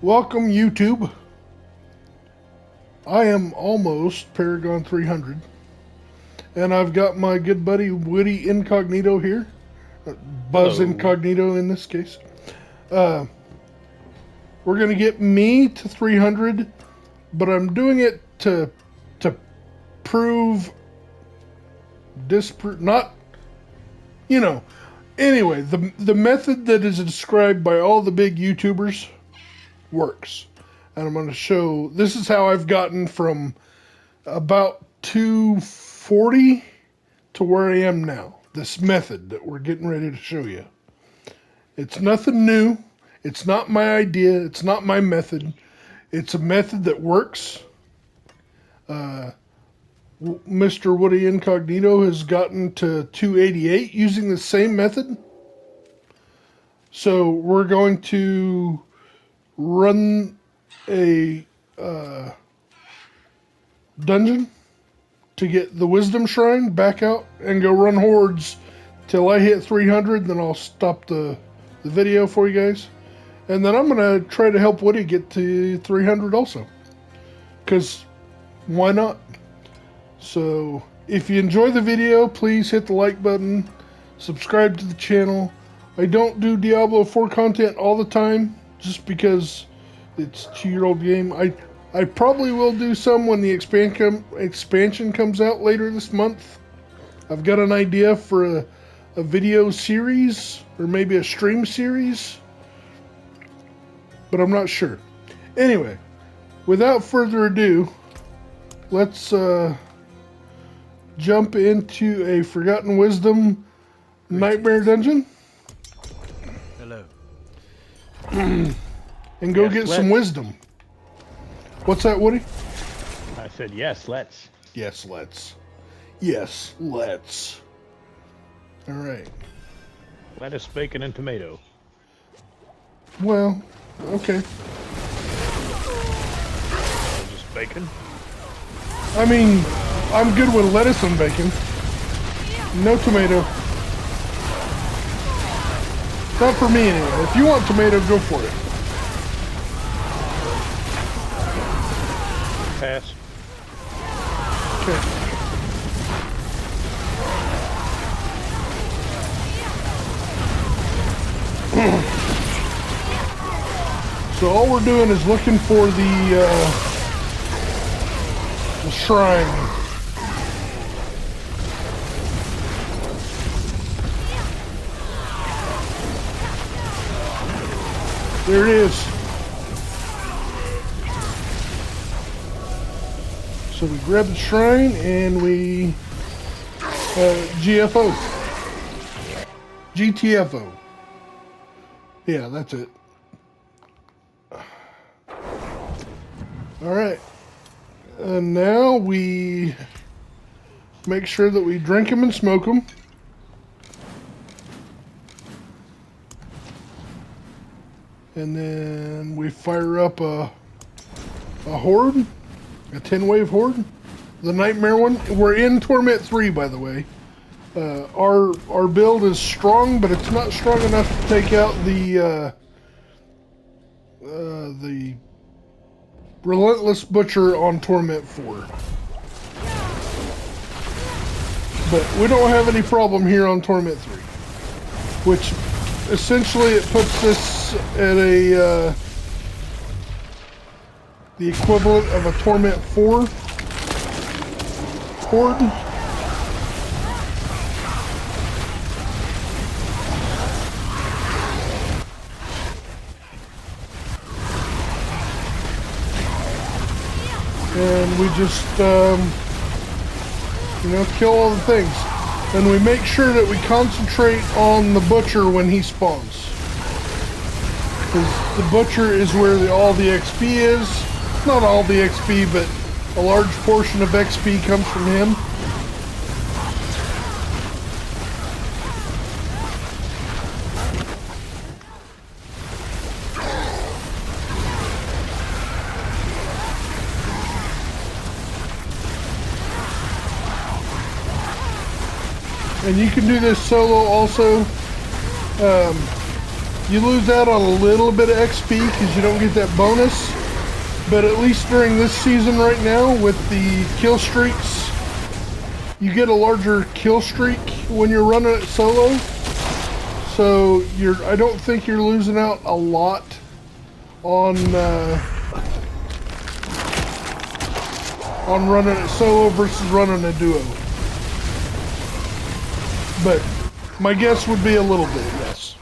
Welcome, YouTube. I am almost Paragon 300, and I've got my good buddy WoodyIncognito here. Buzz Hello. Incognito in this case. We're going to get me to 300, but I'm doing it to prove, disprove, not, Anyway, the method that is described by all the big YouTubers works. And I'm going to show, this is how I've gotten from about 240 to where I am now. This method that we're getting ready to show you. It's nothing new. It's not my idea. It's not my method. It's a method that works. Mr. WoodyIncognito has gotten to 288 using the same method. So we're going to run a dungeon to get the wisdom shrine, back out and go run hordes till I hit 300. Then I'll stop the video for you guys, and then I'm gonna try to help Woody get to 300 also, because why not? So if you enjoy the video, please hit the like button, subscribe to the channel. I don't do Diablo 4 content all the time just because it's a 2-year-old game. I probably will do some when the expansion comes out later this month. I've got an idea for a video series or maybe a stream series, but I'm not sure. Anyway, without further ado, let's jump into a Forgotten Wisdom Nightmare Dungeon. Hello. And go get some wisdom. What's that, Woody? I said yes, let's. Yes, let's. Yes, let's. All right. Lettuce, bacon, and tomato. Well, okay. Just bacon? I mean, I'm good with lettuce and bacon. No tomato. Not for me anyway. If you want tomato, go for it. Pass. Okay. So all we're doing is looking for the shrine. There it is. So we grab the shrine and we GFO. GTFO. Yeah, that's it. Alright. And now we make sure that we drink them and smoke them. And then we fire up a horde. A 10-wave horde. The nightmare one. We're in Torment 3, by the way. Our build is strong, but it's not strong enough to take out the Relentless Butcher on Torment 4. But we don't have any problem here on Torment 3. Which, essentially, it puts this at a the equivalent of a Torment 4 horde. And we just, kill all the things. And we make sure that we concentrate on the butcher when he spawns. Because the butcher is where all the XP is. Not all the XP, but a large portion of XP comes from him. And you can do this solo also. You lose out on a little bit of XP because you don't get that bonus. But at least during this season right now with the kill streaks, you get a larger kill streak when you're running it solo. So I don't think you're losing out a lot on running it solo versus running a duo. But my guess would be a little bit, yes.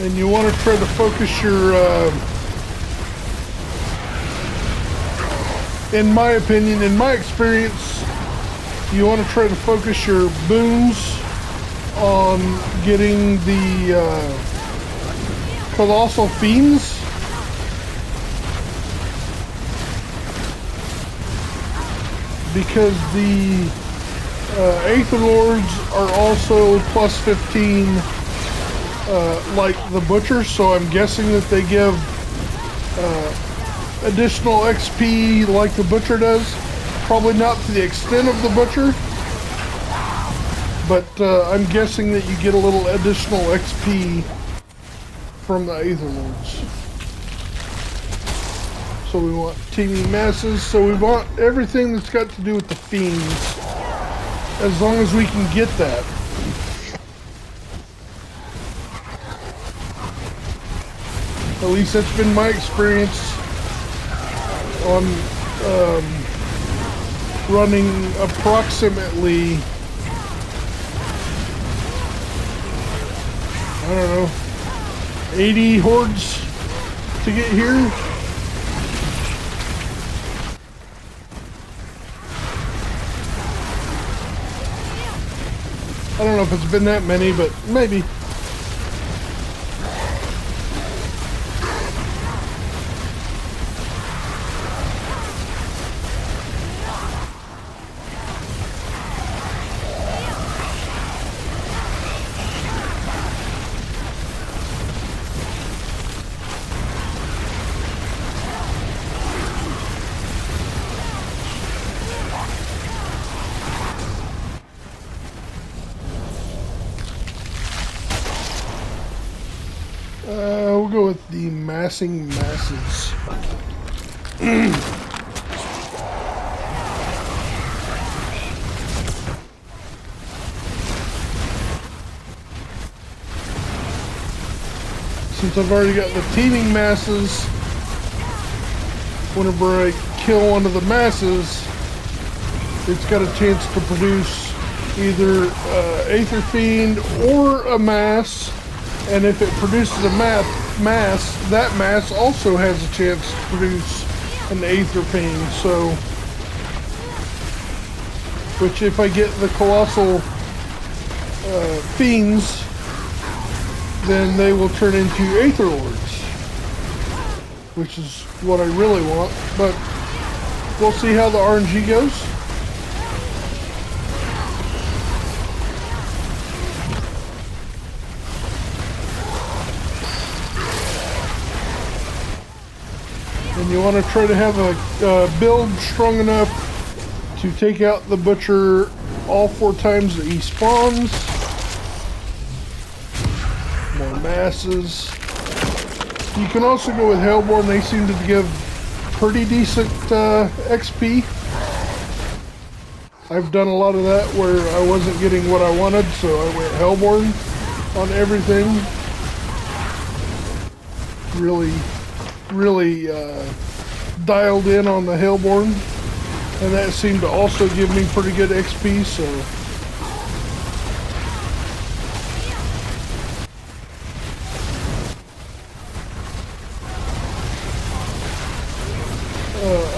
And you want to try to focus your, in my opinion, in my experience, you want to try to focus your boons on getting the Colossal Fiends. Because the Aether Lords are also plus 15 like the Butcher, so I'm guessing that they give additional XP like the Butcher does. Probably not to the extent of the Butcher, but I'm guessing that you get a little additional XP from the Aether Lords. So we want teeming masses, so we want everything that's got to do with the fiends, as long as we can get that. At least that's been my experience on running approximately, I don't know, 80 hordes to get here. I don't know if it's been that many, but maybe. We'll go with the massing masses. Since I've already got the teeming masses, whenever I kill one of the masses, it's got a chance to produce either Aether Fiend or a mass. And if it produces a mass, that mass also has a chance to produce an Aether Fiend. So, which if I get the Colossal Fiends, then they will turn into Aether Lords, which is what I really want. But we'll see how the RNG goes. And you want to try to have a build strong enough to take out the Butcher all 4 times that he spawns. More masses. You can also go with Hellborn. They seem to give pretty decent XP. I've done a lot of that where I wasn't getting what I wanted, so I went Hellborn on everything. Really dialed in on the Hellborn, and that seemed to also give me pretty good XP. So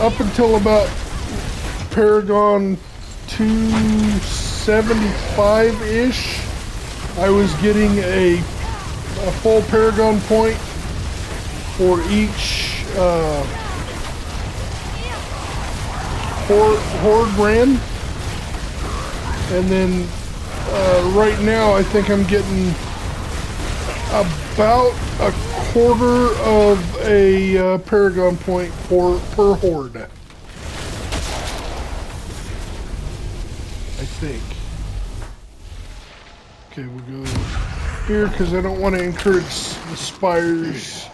up until about Paragon 275-ish, I was getting a full Paragon point for each horde ran, and then right now I think I'm getting about a quarter of a Paragon point per horde. think. Okay, we'll go here because I don't want to encourage the spires.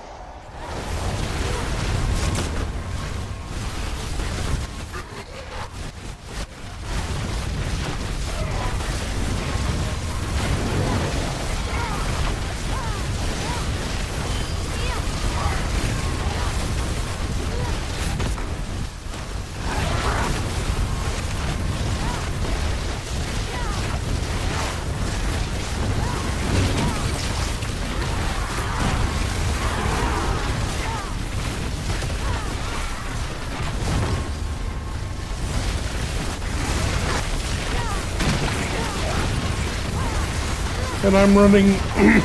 And I'm running a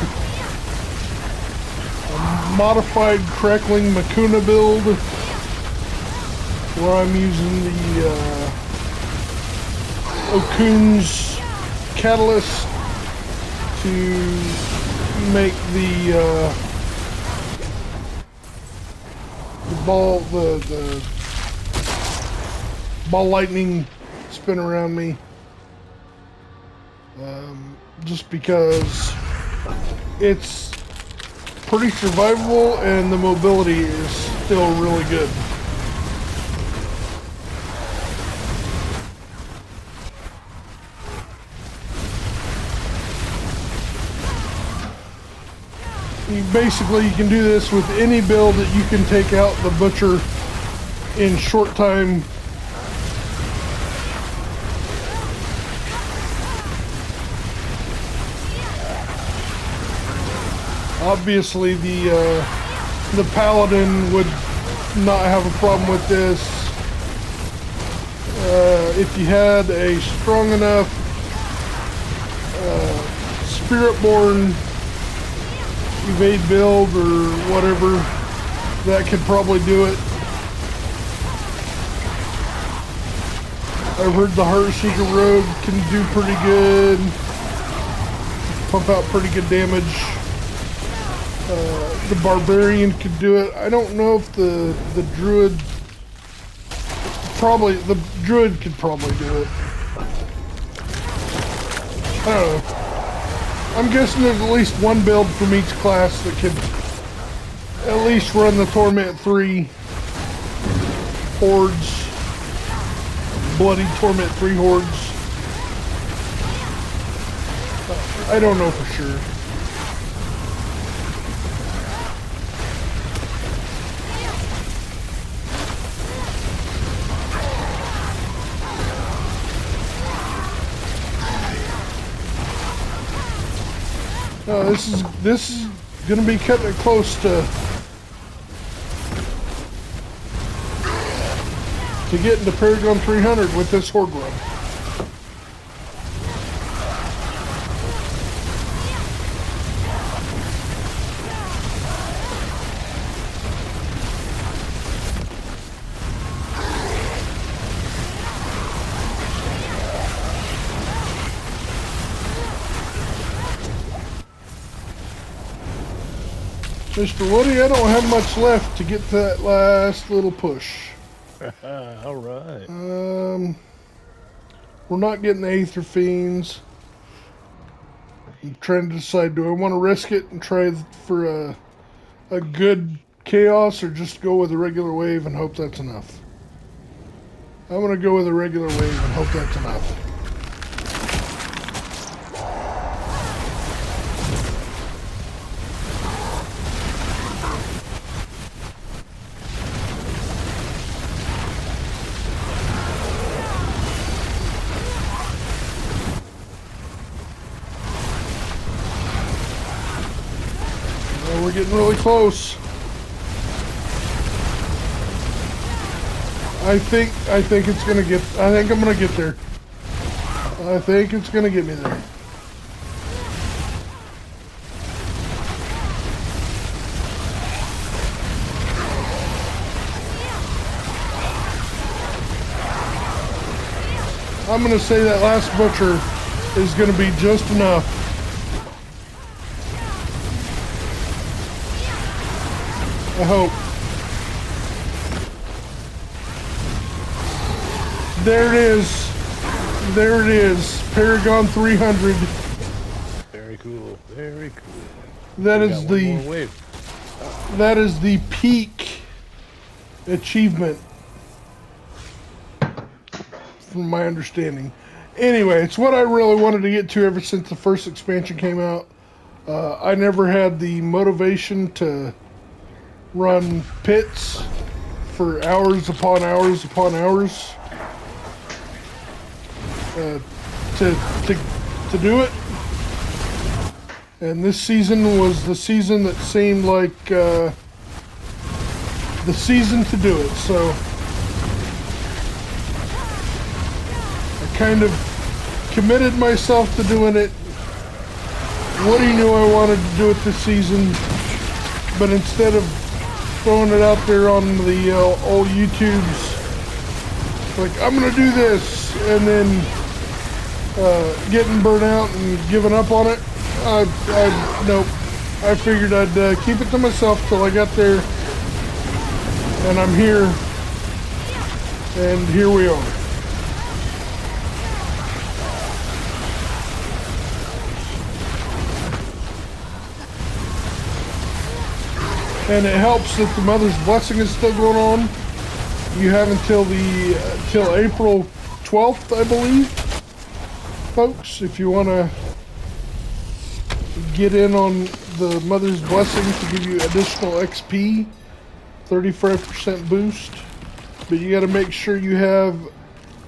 modified crackling Makuna build where I'm using the Okun's catalyst to make the ball lightning spin around me. Just because it's pretty survivable and the mobility is still really good. You can do this with any build that you can take out the butcher in short time. Obviously, the paladin would not have a problem with this. If you had a strong enough spirit-born evade build or whatever, that could probably do it. I've heard the Heartseeker Rogue can do pretty good, pump out pretty good damage. The Barbarian could do it. I don't know if the Druid, the Druid could probably do it. I don't know. I'm guessing there's at least one build from each class that could at least run the Torment 3 hordes. Bloody Torment 3 hordes. I don't know for sure. This is gonna be cutting it close to getting to Paragon 300 with this horde run. Mr. Woody, I don't have much left to get to that last little push. All right. We're not getting the Aether Fiends. I'm trying to decide, do I want to risk it and try for a good chaos or just go with a regular wave and hope that's enough? I'm going to go with a regular wave and hope that's enough. We're getting really close. I think it's gonna get. I think I'm gonna get there. I think it's gonna get me there. I'm gonna say that last butcher is gonna be just enough. I hope. There it is. there it is. Paragon 300. Very cool. Very cool. That We is got one the more wave. that is the peak achievement, from my understanding. Anyway, it's what I really wanted to get to ever since the first expansion came out. I never had the motivation to run pits for hours upon hours upon hours to do it. And this season was the season that seemed like the season to do it. So I kind of committed myself to doing it. Woody knew I wanted to do it this season, but instead of throwing it out there on the old YouTubes, like, I'm gonna do this, and then getting burnt out and giving up on it, nope. I figured I'd keep it to myself till I got there, and I'm here, and here we are. And it helps that the Mother's Blessing is still going on. You have until till April 12th, I believe, folks, if you want to get in on the Mother's Blessing to give you additional XP, 35% boost. But you got to make sure you have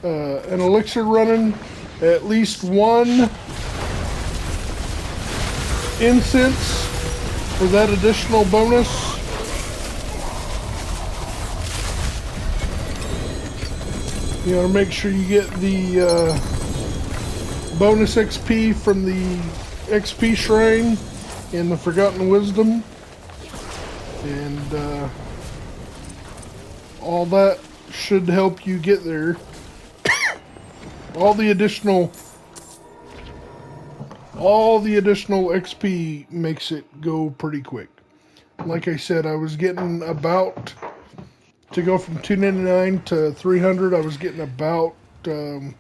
an elixir running, at least one incense for that additional bonus. You gotta make sure you get the bonus XP from the XP Shrine in the Forgotten Wisdom. And all that should help you get there. all the additional XP makes it go pretty quick. Like I said, I was getting about, to go from 299 to 300, I was getting about a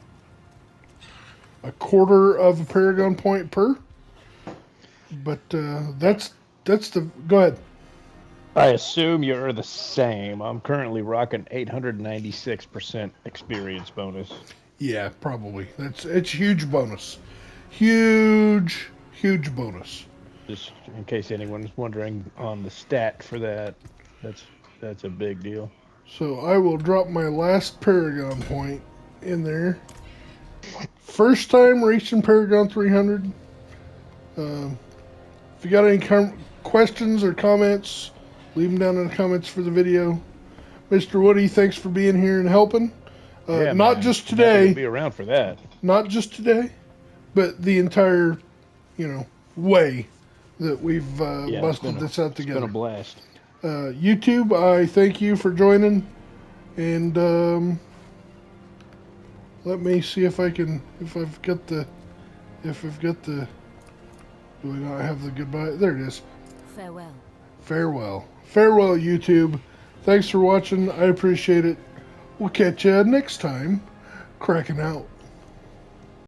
quarter of a Paragon point per. But that's the, go ahead. I assume you're the same. I'm currently rocking 896% experience bonus. Yeah, probably. It's huge bonus. Huge bonus. Just in case anyone's wondering on the stat for that, that's a big deal. So I will drop my last Paragon point in there. First time reaching Paragon 300. If you got any questions or comments, leave them down in the comments for the video. Mr. Woody, thanks for being here and helping. Yeah, not man. just I'm happy today. to be around for that. Not just today, but the entire, way that we've busted this out together. It's been a blast. YouTube, I thank you for joining, and let me see if I've got the, do I not have the goodbye? There it is. Farewell. Farewell, YouTube. Thanks for watching. I appreciate it. We'll catch you next time. Cracking out.